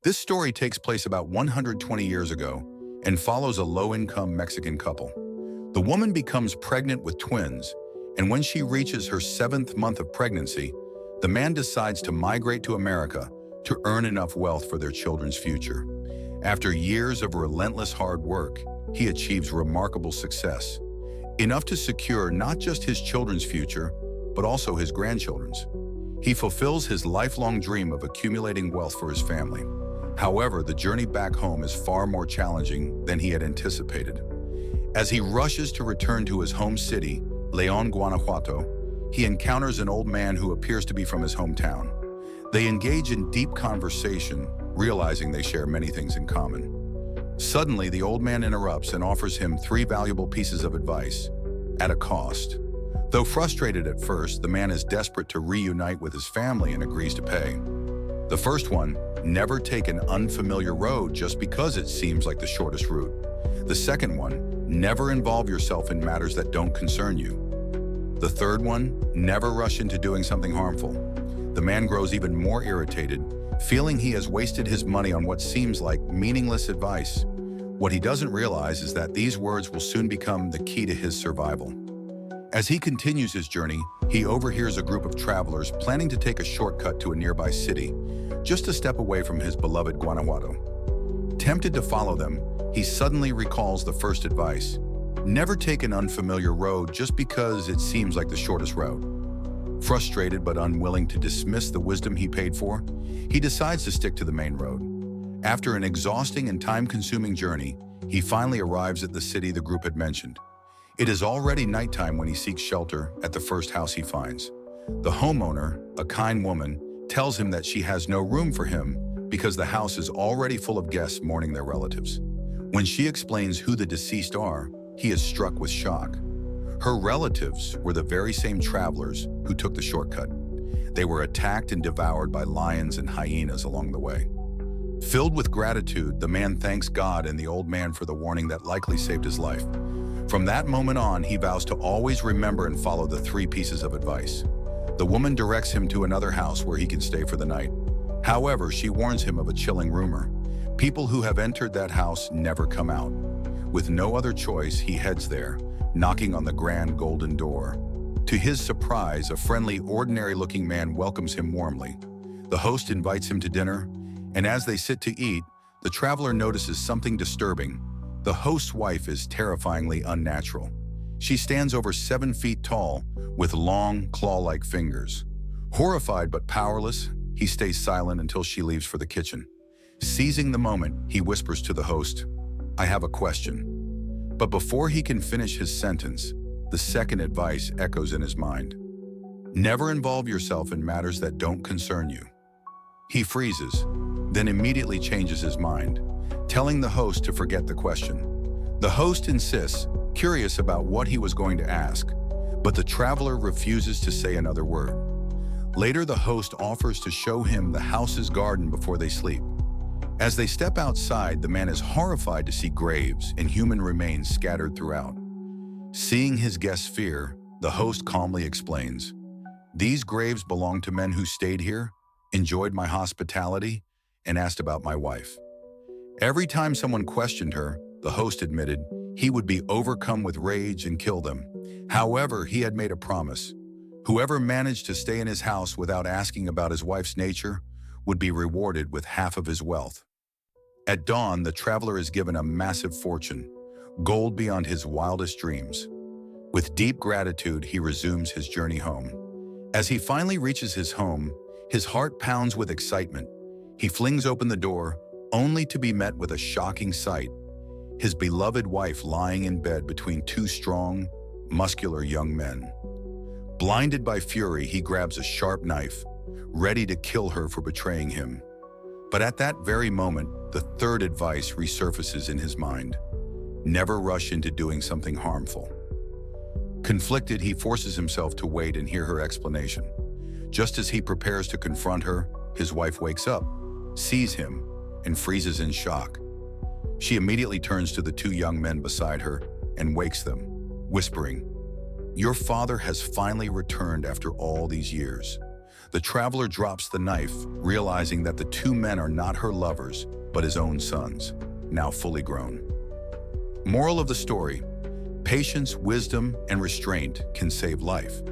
This story takes place about 120 years ago and follows a low-income Mexican couple. The woman becomes pregnant with twins, and when she reaches her 7th month of pregnancy, the man decides to migrate to America to earn enough wealth for their children's future. After years of relentless hard work, he achieves remarkable success, enough to secure not just his children's future, but also his grandchildren's. He fulfills his lifelong dream of accumulating wealth for his family. However, the journey back home is far more challenging than he had anticipated. As he rushes to return to his home city, León, Guanajuato, he encounters an old man who appears to be from his hometown. They engage in deep conversation, realizing they share many things in common. Suddenly, the old man interrupts and offers him 3 valuable pieces of advice, at a cost. Though frustrated at first, the man is desperate to reunite with his family and agrees to pay. The first one, never take an unfamiliar road just because it seems like the shortest route. The second one, never involve yourself in matters that don't concern you. The third one, never rush into doing something harmful. The man grows even more irritated, feeling he has wasted his money on what seems like meaningless advice. What he doesn't realize is that these words will soon become the key to his survival. As he continues his journey, he overhears a group of travelers planning to take a shortcut to a nearby city, just a step away from his beloved Guanajuato. Tempted to follow them, he suddenly recalls the first advice: never take an unfamiliar road just because it seems like the shortest route. Frustrated but unwilling to dismiss the wisdom he paid for, he decides to stick to the main road. After an exhausting and time-consuming journey, he finally arrives at the city the group had mentioned. It is already nighttime when he seeks shelter at the first house he finds. The homeowner, a kind woman, tells him that she has no room for him because the house is already full of guests mourning their relatives. When she explains who the deceased are, he is struck with shock. Her relatives were the very same travelers who took the shortcut. They were attacked and devoured by lions and hyenas along the way. Filled with gratitude, the man thanks God and the old man for the warning that likely saved his life. From that moment on, he vows to always remember and follow the 3 pieces of advice. The woman directs him to another house where he can stay for the night. However, she warns him of a chilling rumor. People who have entered that house never come out. With no other choice, he heads there, knocking on the grand golden door. To his surprise, a friendly, ordinary-looking man welcomes him warmly. The host invites him to dinner, and as they sit to eat, the traveler notices something disturbing. The host's wife is terrifyingly unnatural. She stands over 7 feet tall, with long, claw-like fingers. Horrified but powerless, he stays silent until she leaves for the kitchen. Seizing the moment, he whispers to the host, "I have a question." But before he can finish his sentence, the second advice echoes in his mind. Never involve yourself in matters that don't concern you. He freezes, then immediately changes his mind, telling the host to forget the question. The host insists, curious about what he was going to ask, but the traveler refuses to say another word. Later, the host offers to show him the house's garden before they sleep. As they step outside, the man is horrified to see graves and human remains scattered throughout. Seeing his guest's fear, the host calmly explains, "These graves belong to men who stayed here, enjoyed my hospitality, and asked about my wife." Every time someone questioned her, the host admitted, he would be overcome with rage and kill them. However, he had made a promise. Whoever managed to stay in his house without asking about his wife's nature would be rewarded with half of his wealth. At dawn, the traveler is given a massive fortune, gold beyond his wildest dreams. With deep gratitude, he resumes his journey home. As he finally reaches his home, his heart pounds with excitement. He flings open the door, only to be met with a shocking sight: his beloved wife lying in bed between 2 strong, muscular young men. Blinded by fury, he grabs a sharp knife, ready to kill her for betraying him. But at that very moment, the third advice resurfaces in his mind: never rush into doing something harmful. Conflicted, he forces himself to wait and hear her explanation. Just as he prepares to confront her, his wife wakes up, sees him, and freezes in shock. She immediately turns to the 2 young men beside her and wakes them, whispering, "Your father has finally returned after all these years." The traveler drops the knife, realizing that the two men are not her lovers, but his own sons, now fully grown. Moral of the story: patience, wisdom, and restraint can save life.